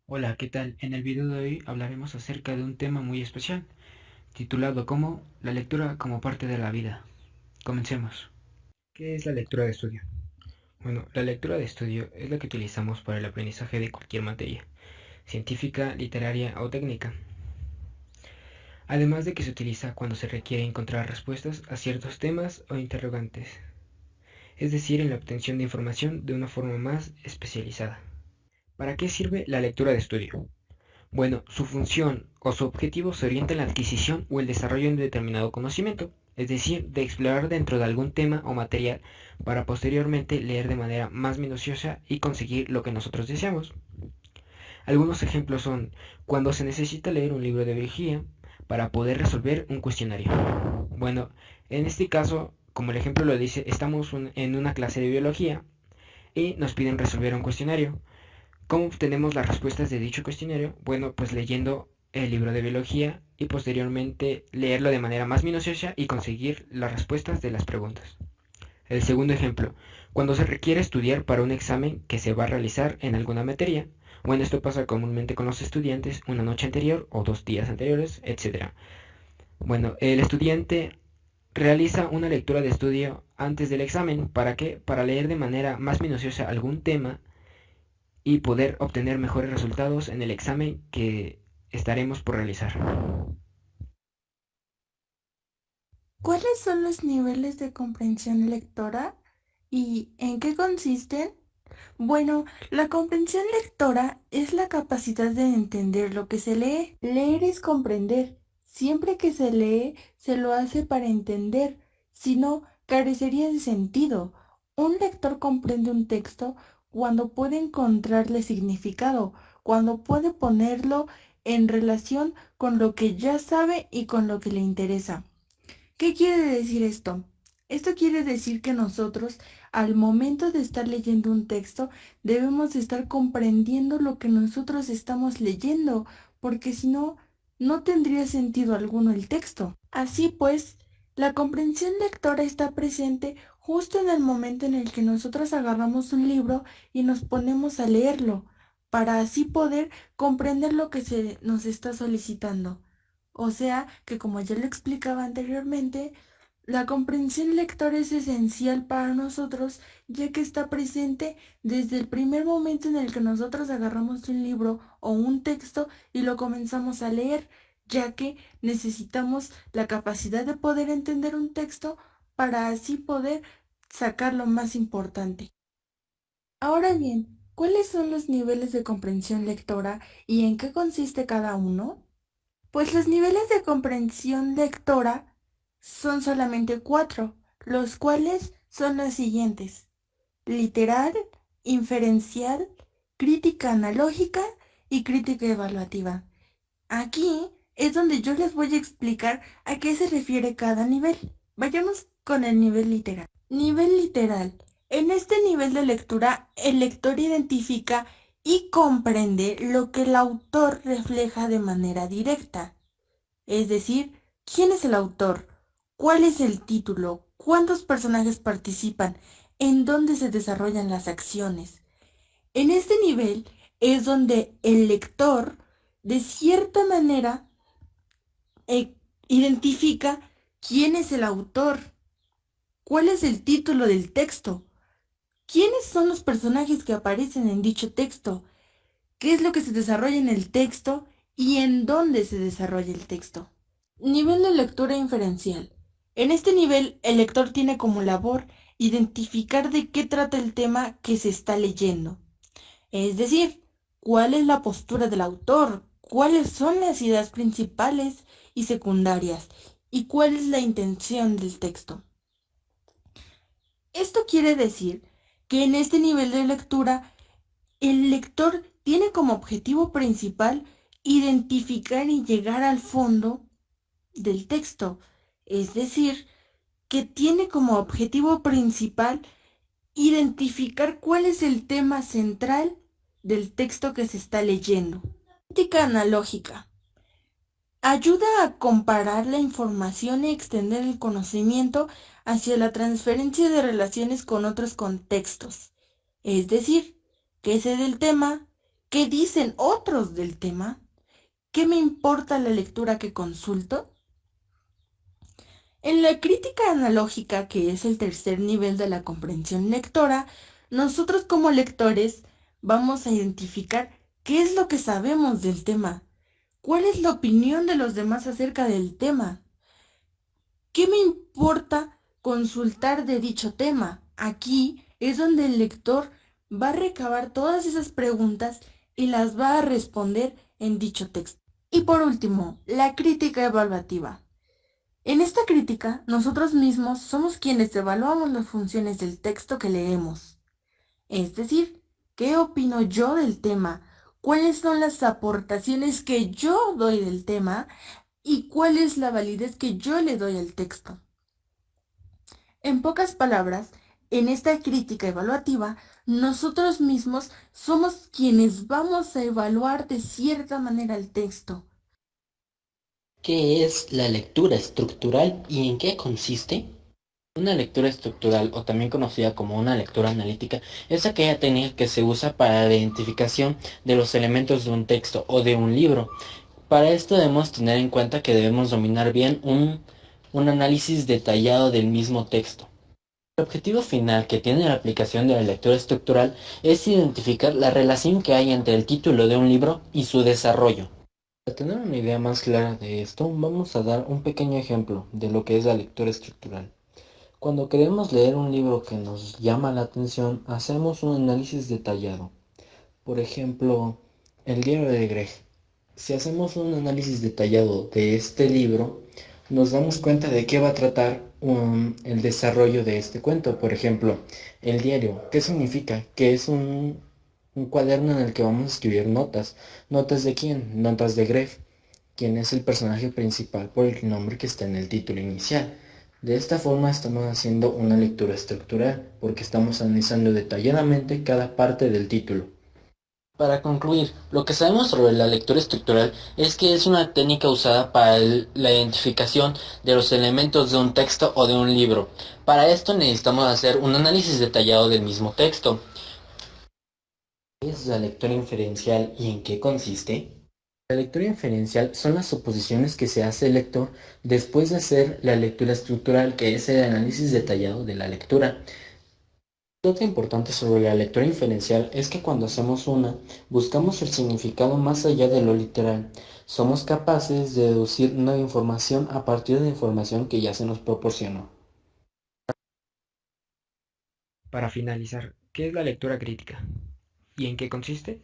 Hola, ¿qué tal? En el video de hoy hablaremos acerca de un tema muy especial, titulado como la lectura como parte de la vida. Comencemos. ¿Qué es la lectura de estudio? Bueno, la lectura de estudio es la que utilizamos para el aprendizaje de cualquier materia, científica, literaria o técnica. Además de que se utiliza cuando se requiere encontrar respuestas a ciertos temas o interrogantes, es decir, en la obtención de información de una forma más especializada. ¿Para qué sirve la lectura de estudio? Bueno, su función o su objetivo se orienta en la adquisición o el desarrollo de un determinado conocimiento, es decir, de explorar dentro de algún tema o material para posteriormente leer de manera más minuciosa y conseguir lo que nosotros deseamos. Algunos ejemplos son cuando se necesita leer un libro de biología para poder resolver un cuestionario. Bueno, en este caso, como el ejemplo lo dice, estamos en una clase de biología y nos piden resolver un cuestionario. ¿Cómo obtenemos las respuestas de dicho cuestionario? Bueno, pues leyendo el libro de biología y posteriormente leerlo de manera más minuciosa y conseguir las respuestas de las preguntas. El segundo ejemplo, cuando se requiere estudiar para un examen que se va a realizar en alguna materia. Bueno, esto pasa comúnmente con los estudiantes una noche anterior o 2 días anteriores, etc. Bueno, el estudiante realiza una lectura de estudio antes del examen. ¿Para qué? Para leer de manera más minuciosa algún tema y poder obtener mejores resultados en el examen que estaremos por realizar. ¿Cuáles son los niveles de comprensión lectora y en qué consisten? Bueno, la comprensión lectora es la capacidad de entender lo que se lee. Leer es comprender. Siempre que se lee, se lo hace para entender, si no, carecería de sentido. Un lector comprende un texto cuando puede encontrarle significado, cuando puede ponerlo en relación con lo que ya sabe y con lo que le interesa. ¿Qué quiere decir esto? Esto quiere decir que nosotros, al momento de estar leyendo un texto, debemos estar comprendiendo lo que nosotros estamos leyendo, porque si no, no tendría sentido alguno el texto. Así pues, la comprensión lectora está presente justo en el momento en el que nosotros agarramos un libro y nos ponemos a leerlo, para así poder comprender lo que se nos está solicitando. O sea que, como ya lo explicaba anteriormente, la comprensión lectora es esencial para nosotros, ya que está presente desde el primer momento en el que nosotros agarramos un libro o un texto y lo comenzamos a leer, ya que necesitamos la capacidad de poder entender un texto para así poder sacar lo más importante. Ahora bien, ¿cuáles son los niveles de comprensión lectora y en qué consiste cada uno? Pues los niveles de comprensión lectora son solamente cuatro, los cuales son los siguientes: literal, inferencial, crítica analógica y crítica evaluativa. Aquí es donde yo les voy a explicar a qué se refiere cada nivel. Vayamos con el nivel literal. Nivel literal. En este nivel de lectura, el lector identifica y comprende lo que el autor refleja de manera directa. Es decir, ¿quién es el autor? ¿Cuál es el título? ¿Cuántos personajes participan? ¿En dónde se desarrollan las acciones? En este nivel es donde el lector, de cierta manera, eh, identifica quién es el autor, cuál es el título del texto, quiénes son los personajes que aparecen en dicho texto, qué es lo que se desarrolla en el texto y en dónde se desarrolla el texto. Nivel de lectura inferencial. En este nivel, el lector tiene como labor identificar de qué trata el tema que se está leyendo. Es decir, cuál es la postura del autor, cuáles son las ideas principales y secundarias y cuál es la intención del texto. Esto quiere decir que en este nivel de lectura, el lector tiene como objetivo principal identificar y llegar al fondo del texto, es decir, que tiene como objetivo principal identificar cuál es el tema central del texto que se está leyendo. Crítica analógica. Ayuda a comparar la información y extender el conocimiento hacia la transferencia de relaciones con otros contextos. Es decir, qué sé del tema, ¿Qué dicen otros del tema? ¿Qué me importa la lectura que consulto? En la crítica analógica, que es el tercer nivel de la comprensión lectora, nosotros como lectores vamos a identificar qué es lo que sabemos del tema, cuál es la opinión de los demás acerca del tema, qué me importa consultar de dicho tema. Aquí es donde el lector va a recabar todas esas preguntas y las va a responder en dicho texto. Y por último, la crítica evaluativa. En esta crítica, nosotros mismos somos quienes evaluamos las funciones del texto que leemos. Es decir, ¿qué opino yo del tema? ¿Cuáles son las aportaciones que yo doy del tema? ¿Y cuál es la validez que yo le doy al texto? En pocas palabras, en esta crítica evaluativa, nosotros mismos somos quienes vamos a evaluar de cierta manera el texto. ¿Qué es la lectura estructural y en qué consiste? Una lectura estructural, o también conocida como una lectura analítica, es aquella técnica que se usa para la identificación de los elementos de un texto o de un libro. Para esto debemos tener en cuenta que debemos dominar bien un análisis detallado del mismo texto. El objetivo final que tiene la aplicación de la lectura estructural es identificar la relación que hay entre el título de un libro y su desarrollo. Para tener una idea más clara de esto, vamos a dar un pequeño ejemplo de lo que es la lectura estructural. Cuando queremos leer un libro que nos llama la atención, hacemos un análisis detallado. Por ejemplo, el diario de Greg. Si hacemos un análisis detallado de este libro, nos damos cuenta de qué va a tratar el desarrollo de este cuento. Por ejemplo, el diario. ¿Qué significa? Que es un cuaderno en el que vamos a escribir notas. ¿Notas de quién? Notas de Greg, quien es el personaje principal por el nombre que está en el título inicial. De esta forma estamos haciendo una lectura estructural, porque estamos analizando detalladamente cada parte del título. Para concluir, lo que sabemos sobre la lectura estructural es que es una técnica usada para la identificación de los elementos de un texto o de un libro. Para esto necesitamos hacer un análisis detallado del mismo texto. ¿Qué es la lectura inferencial y en qué consiste? La lectura inferencial son las suposiciones que se hace el lector después de hacer la lectura estructural, que es el análisis detallado de la lectura. Lo importante sobre la lectura inferencial es que cuando hacemos una, buscamos el significado más allá de lo literal. Somos capaces de deducir nueva información a partir de información que ya se nos proporcionó. Para finalizar, ¿qué es la lectura crítica? ¿Y en qué consiste?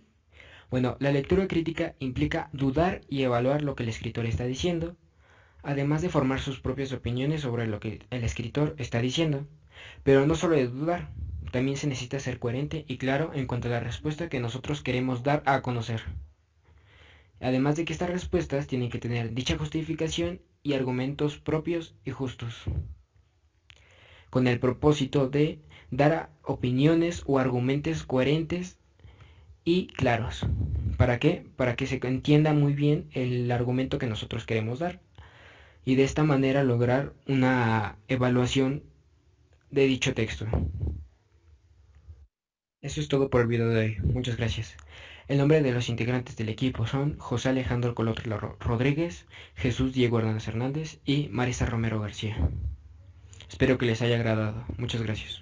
Bueno, la lectura crítica implica dudar y evaluar lo que el escritor está diciendo, además de formar sus propias opiniones sobre lo que el escritor está diciendo. Pero no solo de dudar, también se necesita ser coherente y claro en cuanto a la respuesta que nosotros queremos dar a conocer. Además de que estas respuestas tienen que tener dicha justificación y argumentos propios y justos, con el propósito de dar opiniones o argumentos coherentes y claros. ¿Para qué? Para que se entienda muy bien el argumento que nosotros queremos dar y de esta manera lograr una evaluación de dicho texto. Eso es todo por el video de hoy. Muchas gracias. El nombre de los integrantes del equipo son José Alejandro Colotro Rodríguez, Jesús Diego Hernández Hernández y Marisa Romero García. Espero que les haya agradado. Muchas gracias.